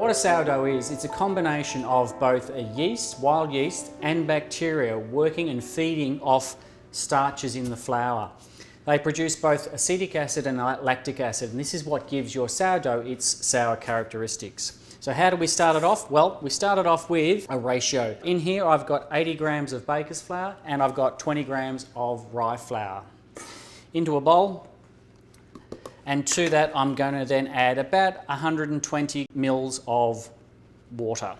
What a sourdough is, it's a combination of both a yeast, wild yeast, and bacteria working and feeding off starches in the flour. They produce both acetic acid and lactic acid, and this is what gives your sourdough its sour characteristics. So how do we start it off? Well, we started off with a ratio. In here I've got 80 grams of baker's flour and I've got 20 grams of rye flour. Into a bowl, and to that I'm going to then add about 120 mils of water.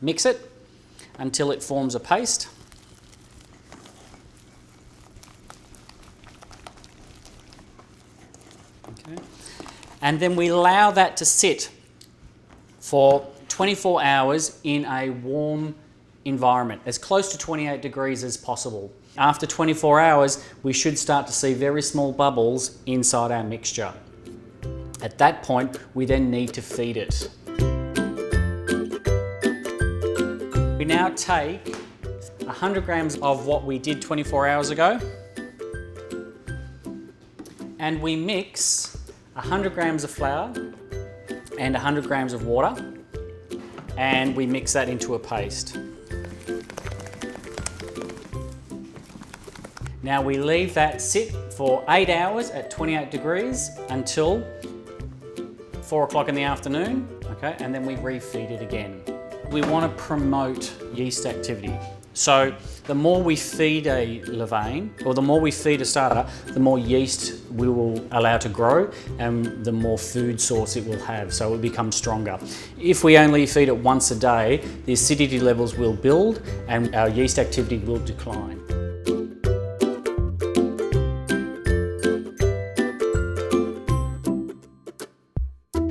Mix it until it forms a paste. Okay. And then we allow that to sit for 24 hours in a warm environment, as close to 28 degrees as possible. After 24 hours, we should start to see very small bubbles inside our mixture. At that point, we then need to feed it. We now take 100 grams of what we did 24 hours ago, and we mix 100 grams of flour and 100 grams of water, and we mix that into a paste. Now we leave that sit for 8 hours at 28 degrees until 4 o'clock in the afternoon, okay, and then we refeed it again. We want to promote yeast activity. So the more we feed a levain, or the more we feed a starter, the more yeast we will allow to grow and the more food source it will have, so it will become stronger. If we only feed it once a day, the acidity levels will build and our yeast activity will decline.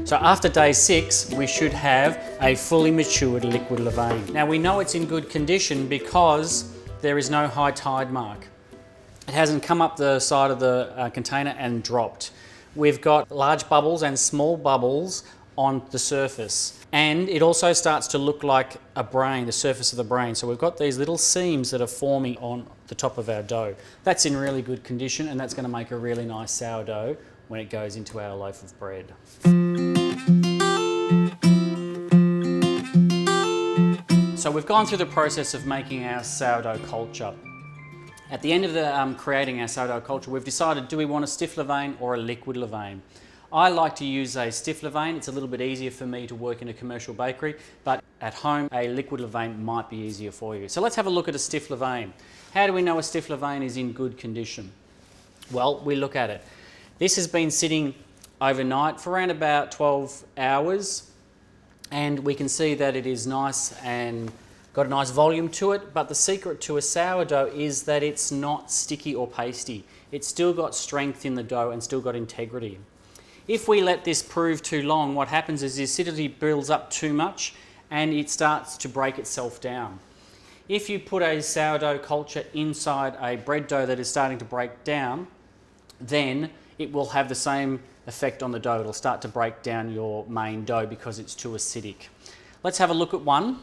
So after day 6, we should have a fully matured liquid levain. Now we know it's in good condition because there is no high tide mark. It hasn't come up the side of the container and dropped. We've got large bubbles and small bubbles on the surface. And it also starts to look like a brain, the surface of the brain. So we've got these little seams that are forming on the top of our dough. That's in really good condition, and that's going to make a really nice sourdough when it goes into our loaf of bread. So we've gone through the process of making our sourdough culture. At the end of creating our sourdough culture, we've decided, do we want a stiff levain or a liquid levain? I like to use a stiff levain. It's a little bit easier for me to work in a commercial bakery, but at home a liquid levain might be easier for you. So let's have a look at a stiff levain. How do we know a stiff levain is in good condition? Well, we look at it. This has been sitting overnight for around about 12 hours, and we can see that it is nice and got a nice volume to it, but the secret to a sourdough is that it's not sticky or pasty. It's still got strength in the dough and still got integrity. If we let this prove too long, what happens is the acidity builds up too much and it starts to break itself down. If you put a sourdough culture inside a bread dough that is starting to break down, then it will have the same effect on the dough. It'll start to break down your main dough because it's too acidic. Let's have a look at one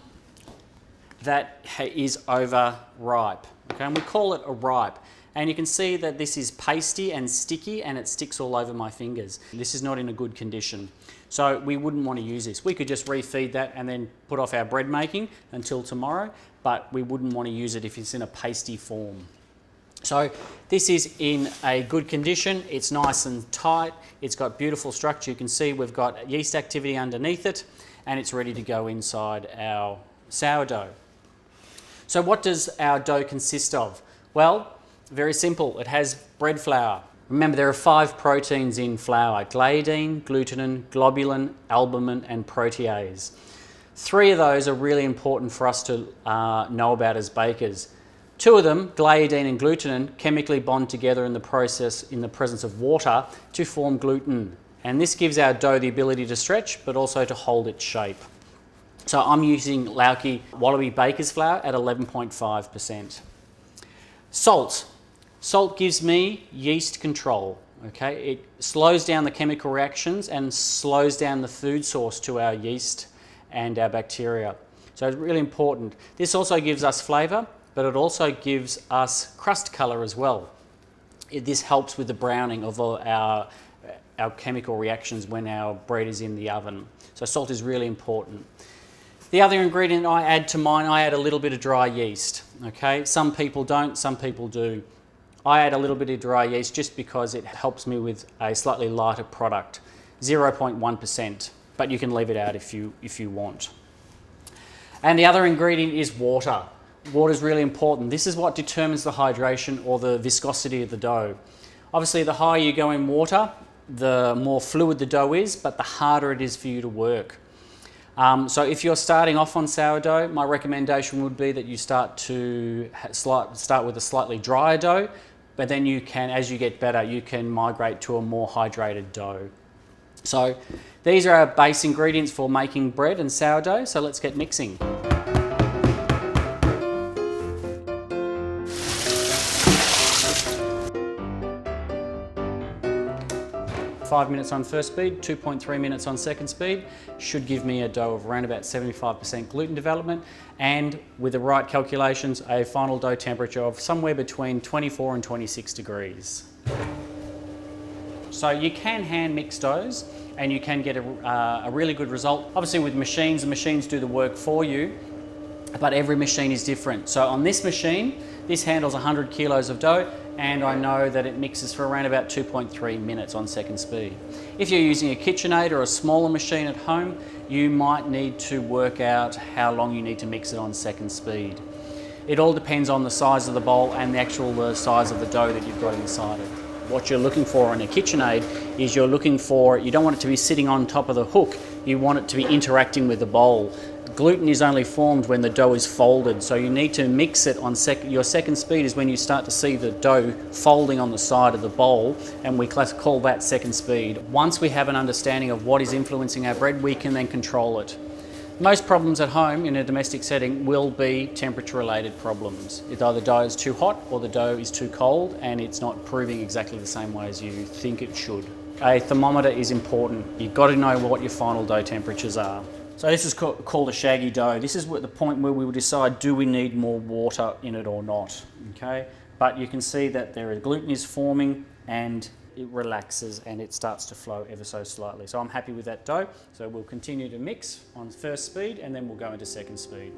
that is overripe. Okay, and we call it a ripe. And you can see that this is pasty and sticky and it sticks all over my fingers. This is not in a good condition. So we wouldn't want to use this. We could just refeed that and then put off our bread making until tomorrow, but we wouldn't want to use it if it's in a pasty form. So this is in a good condition. It's nice and tight. It's got beautiful structure. You can see we've got yeast activity underneath it and it's ready to go inside our sourdough. So what does our dough consist of? Well, very simple. It has bread flour. Remember, there are 5 proteins in flour: gliadin, glutenin, globulin, albumin, and protease. 3 of those are really important for us to know about as bakers. 2 of them, gliadin and glutenin, chemically bond together in the process in the presence of water to form gluten. And this gives our dough the ability to stretch, but also to hold its shape. So I'm using Lauke Wallaby Baker's flour at 11.5%. Salt. Salt gives me yeast control. Okay, it slows down the chemical reactions and slows down the food source to our yeast and our bacteria. So it's really important. This also gives us flavour, but it also gives us crust colour as well. This helps with the browning of our our chemical reactions when our bread is in the oven. So salt is really important. The other ingredient I add to mine, I add a little bit of dry yeast. Okay, some people don't, some people do. I add a little bit of dry yeast just because it helps me with a slightly lighter product, 0.1%, but you can leave it out if you want. And the other ingredient is water. Water is really important. This is what determines the hydration or the viscosity of the dough. Obviously, the higher you go in water, the more fluid the dough is, but the harder it is for you to work. So if you're starting off on sourdough, my recommendation would be that you start with a slightly drier dough, but then you can, as you get better, you can migrate to a more hydrated dough. So these are our base ingredients for making bread and sourdough, so let's get mixing. Five minutes on first speed, 2.3 minutes on second speed, should give me a dough of around about 75% gluten development, and with the right calculations, a final dough temperature of somewhere between 24 and 26 degrees. So you can hand mix doughs and you can get a really good result. Obviously with machines, the machines do the work for you, but every machine is different. So on this machine, this handles 100 kilos of dough, and I know that it mixes for around about 2.3 minutes on second speed. If you're using a KitchenAid or a smaller machine at home, you might need to work out how long you need to mix it on second speed. It all depends on the size of the bowl and the actual size of the dough that you've got inside it. What you're looking for in a KitchenAid is you don't want it to be sitting on top of the hook, you want it to be interacting with the bowl. Gluten is only formed when the dough is folded, so you need to mix it on your second speed is when you start to see the dough folding on the side of the bowl, and we call that second speed. Once we have an understanding of what is influencing our bread, we can then control it. Most problems at home in a domestic setting will be temperature related problems. Either the dough is too hot or the dough is too cold and it's not proving exactly the same way as you think it should. A thermometer is important. You've got to know what your final dough temperatures are. So this is called a shaggy dough. This is the point where we will decide, do we need more water in it or not, okay? But you can see that gluten is forming and it relaxes and it starts to flow ever so slightly. So I'm happy with that dough. So we'll continue to mix on first speed and then we'll go into second speed.